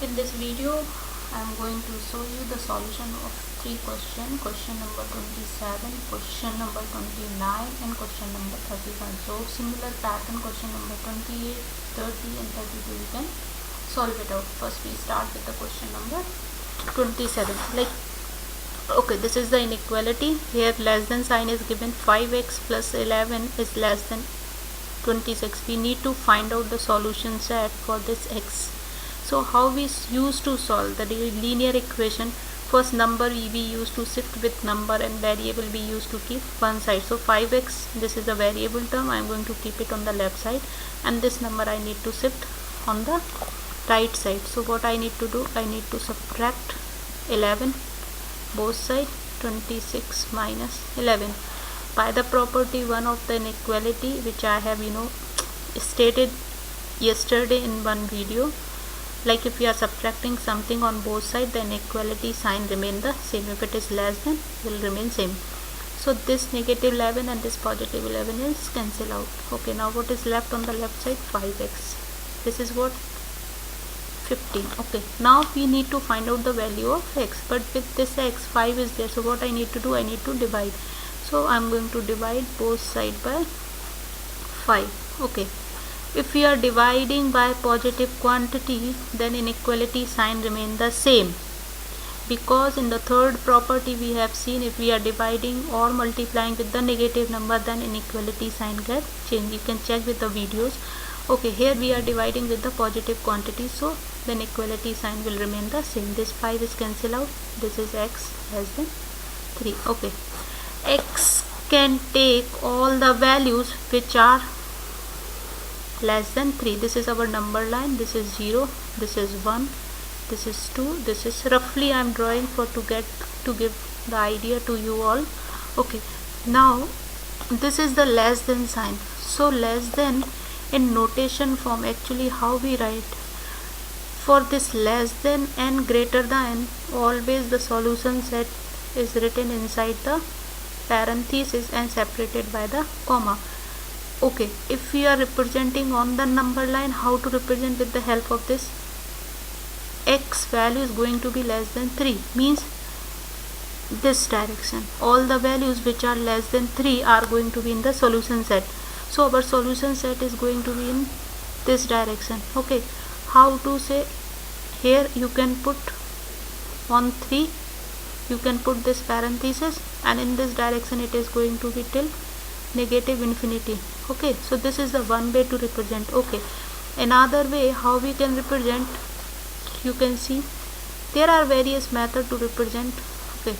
In this video, I am going to show you the solution of three questions. Question number 27, question number 29 and question number 31. So similar pattern, question number 28, 30 and 32 you can solve it out. First we start with the question number 27. Okay, this is the inequality. Here less than sign is given. 5x plus 11 is less than 26. We need to find out the solution set for this x. So how we used to solve the linear equation? First, number we used to shift with number, and variable we used to keep one side. So 5x, this is a variable term, I am going to keep it on the left side, and this number I need to shift on the right side. So what I need to do, I need to subtract 11 both sides. 26 minus 11 by the property 1 of the inequality, which I have stated yesterday in one video. Like if we are subtracting something on both sides, the inequality sign remain the same. If it is less than, will remain same. So this negative 11 and this positive 11 is cancel out. Okay, now what is left on the left side? 5x. This is what? 15. Okay, now we need to find out the value of x, but with this x, 5 is there. So what I need to do, I need to divide. So I am going to divide both sides by 5. Okay, if we are dividing by positive quantity, then inequality sign remain the same, because in the third property we have seen, if we are dividing or multiplying with the negative number, then inequality sign get changed. You can check with the videos. Okay, here we are dividing with the positive quantity, so the inequality sign will remain the same. This 5 is cancel out. This is x less than 3. Okay, x can take all the values which are less than 3. This is our number line. This is 0, this is 1, this is 2, this is roughly I am drawing for to give the idea to you all. Okay, now this is the less than sign. So less than in notation form, actually how we write for this less than and greater than, always the solution set is written inside the parenthesis and separated by the comma. Okay, if we are representing on the number line, how to represent with the help of this? X value is going to be less than 3, means this direction. All the values which are less than 3 are going to be in the solution set. So our solution set is going to be in this direction. Okay, how to say? Here you can put on 3, you can put this parenthesis, and in this direction it is going to be till negative infinity. Okay, so this is the one way to represent. Okay, another way how we can represent, you can see there are various methods to represent. Okay,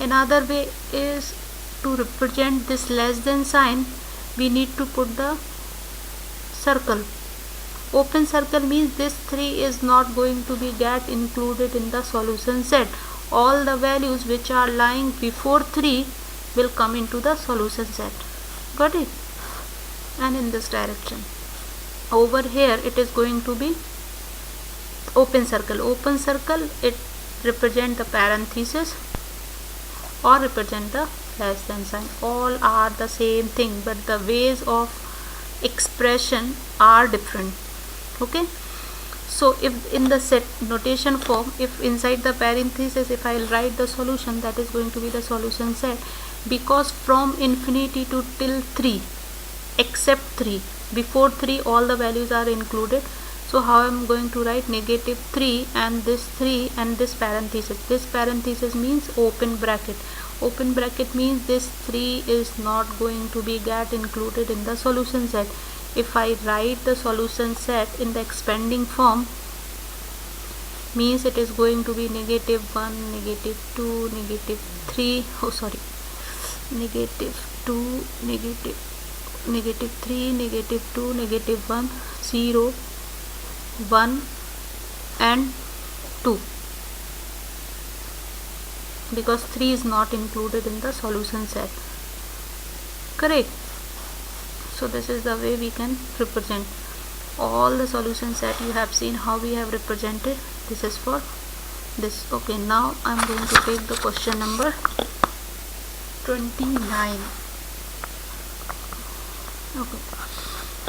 another way is to represent this less than sign. We need to put the circle. Open circle means this 3 is not going to be get included in the solution set. All the values which are lying before 3 will come into the solution set. Got it? And in this direction, over here it is going to be open circle. Open circle, it represent the parenthesis or represent the less than sign. All are the same thing, but the ways of expression are different. Okay, so if in the set notation form, if inside the parenthesis, if I will write the solution, that is going to be the solution set, because from infinity to till 3, except 3, before 3 all the values are included. So how I am going to write? Negative 3 and this 3 and this parenthesis. This parenthesis means open bracket. Open bracket means this 3 is not going to be get included in the solution set. If I write the solution set in the expanding form, means it is going to be negative 1, negative 2, negative 3, negative 2, negative 3, negative 2, negative 1, 0, 1 and 2, because 3 is not included in the solution set. Correct? So this is the way we can represent all the solution set. You have seen how we have represented. This is for this. Okay, now I am going to take the question number 29. Okay,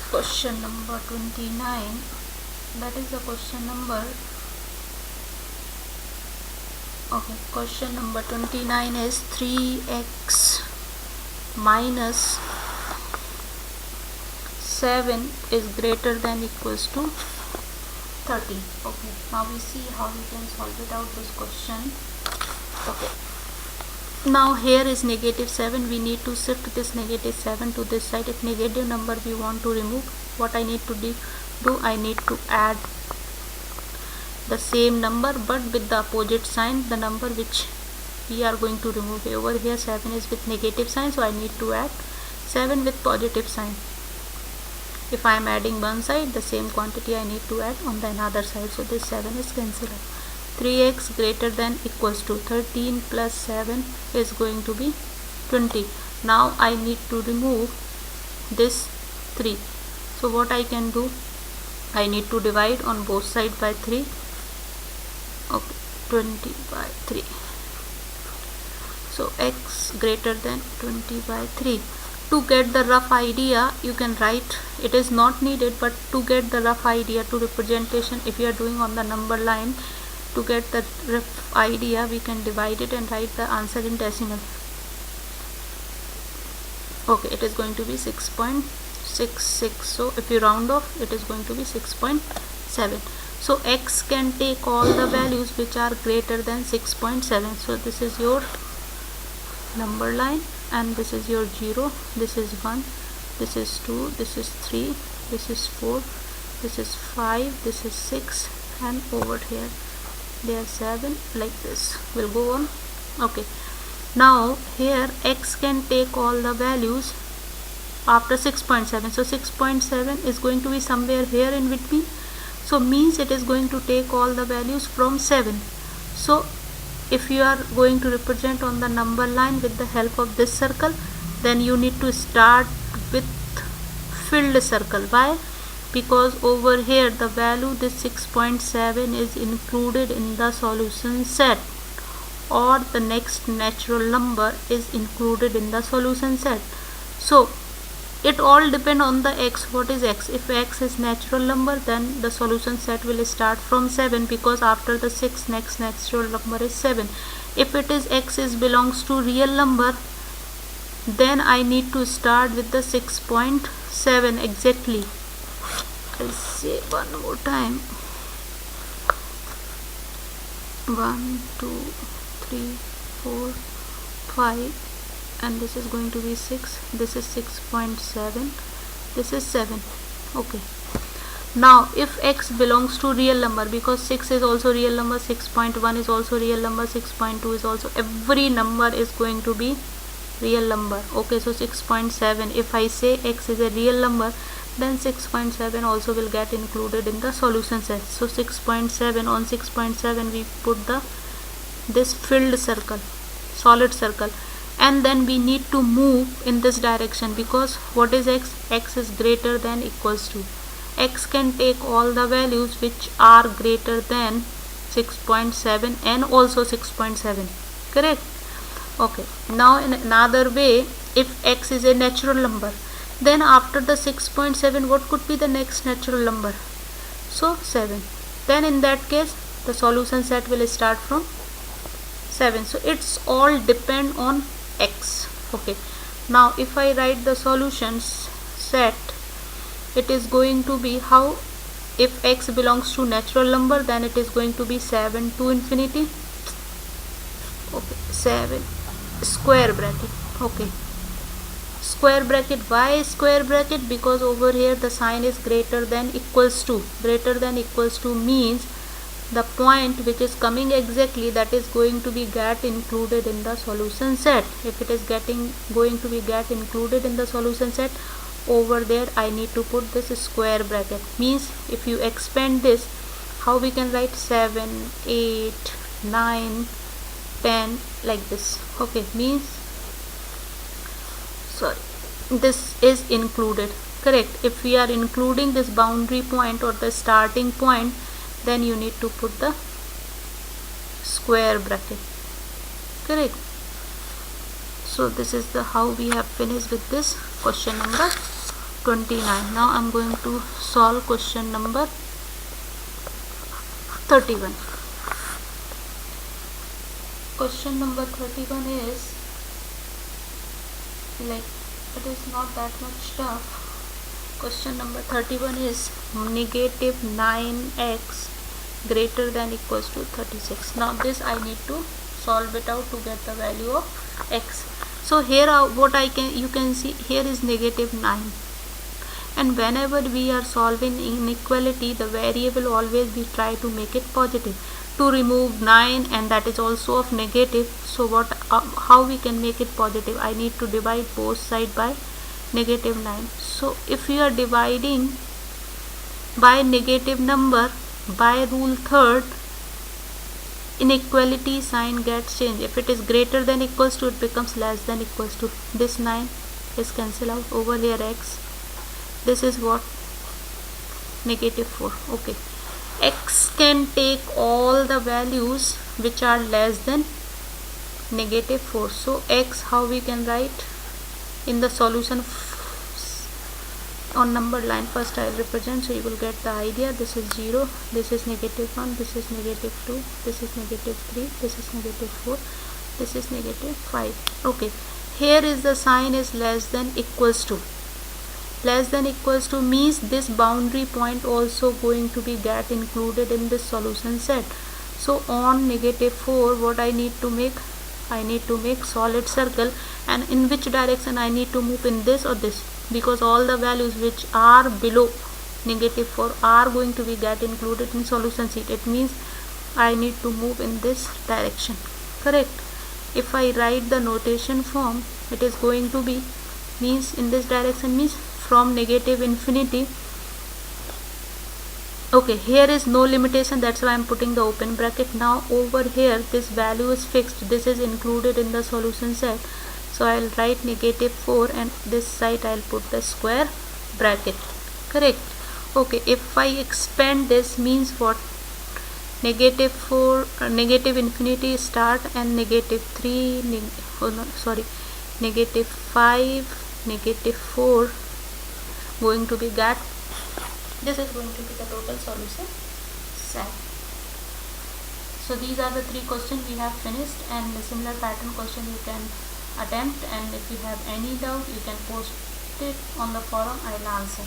question number 29, that is the question number Okay, question number 29 is 3x minus 7 is greater than equals to 30. Okay, now we see how we can solve it out this question. Okay, now here is negative 7. We need to shift this negative 7 to this side. If negative number we want to remove, what I need to do, I need to add the same number but with the opposite sign, the number which we are going to remove. Over here 7 is with negative sign, so I need to add 7 with positive sign. If I am adding one side, the same quantity I need to add on the another side, so this 7 is cancelled. 3x greater than equals to 13 plus 7 is going to be 20. Now I need to remove this 3. So what I can do, I need to divide on both sides by 3. Okay, 20 by 3. So x greater than 20 by 3. To get the rough idea, you can write, it is not needed, but to get the rough idea to representation, if you are doing on the number line, to get the rough idea, we can divide it and write the answer in decimal. Okay, it is going to be 6.66. so if you round off, it is going to be 6.7. so x can take all the values which are greater than 6.7. so this is your number line, and this is your 0, this is 1, this is 2, this is 3, this is 4, this is 5, this is 6, and over here there are 7, like this will go on. Okay, now here x can take all the values after 6.7. so 6.7 is going to be somewhere here in between, so means it is going to take all the values from 7. So if you are going to represent on the number line with the help of this circle, then you need to start with filled circle. Why? Because over here the value, this 6.7 is included in the solution set, or the next natural number is included in the solution set. So it all depend on the x. What is x? If x is natural number, then the solution set will start from 7, because after the 6 next natural number is 7. If it is x is belongs to real number, then I need to start with the 6.7 exactly. I'll say one more time. 1 2 3 4 5, and this is going to be 6, this is 6.7, this is 7. Okay, now if x belongs to real number, because 6 is also real number, 6.1 is also real number, 6.2 is also, every number is going to be real number. Okay, so 6.7, if I say x is a real number, then 6.7 also will get included in the solution set. So 6.7, on 6.7 we put this filled circle, solid circle, and then we need to move in this direction, because what is x? X is greater than equals to, x can take all the values which are greater than 6.7 and also 6.7, correct? Okay, now in another way, if x is a natural number, then after the 6.7 what could be the next natural number? So 7. Then in that case the solution set will start from 7. So it's all depend on x. Okay, now if I write the solutions set, it is going to be how? If x belongs to natural number, then it is going to be 7 to infinity. Okay, 7 square bracket. Okay, square bracket. Why square bracket? Because over here the sign is greater than equals to. Greater than equals to means the point which is coming exactly, that is going to be get included in the solution set. If it is going to be get included in the solution set, over there I need to put this square bracket. Means if you expand this, how we can write 7 8 9 10 like this. Okay, means this is included, correct? If we are including this boundary point or the starting point, then you need to put the square bracket, correct? So this is the how we have finished with this question number 29. Now I'm going to solve question number 31. question number 31 is like, it is not that much tough. Question number 31 is negative 9x greater than equals to 36. Now this I need to solve it out to get the value of x. So here what you can see here is negative 9, and whenever we are solving inequality, the variable always we try to make it positive to remove 9, and that is also of negative. So how we can make it positive? I need to divide both sides by negative 9. So if you are dividing by negative number by rule third, inequality sign gets changed. If it is greater than equals to, it becomes less than equals to. This 9 is cancelled out. Over here x, this is what? Negative 4. Okay, x can take all the values which are less than negative 4. So x, how we can write in the solution on number line? First I will represent, so you will get the idea. This is 0, this is negative 1, this is negative 2, this is negative 3, this is negative 4, this is negative 5. Okay, here is the sign is less than equals to. Less than equals to means this boundary point also going to be get included in this solution set. So on negative 4, what I need to make? I need to make solid circle, and in which direction I need to move, in this or this, because all the values which are below negative 4 are going to be get included in solution sheet. It means I need to move in this direction, correct? If I write the notation form, it is going to be means in this direction, means from negative infinity. Okay, here is no limitation, that's why I am putting the open bracket. Now over here this value is fixed, this is included in the solution set. So I will write negative 4, and this side I will put the square bracket, correct? Okay, if I expand this, means what? Negative 4, negative infinity start, and negative 3, negative 5, negative 4 going to be get. This is going to be the total solution set. So these are the 3 questions we have finished, and the similar pattern question you can attempt, and if you have any doubt you can post it on the forum. I will answer.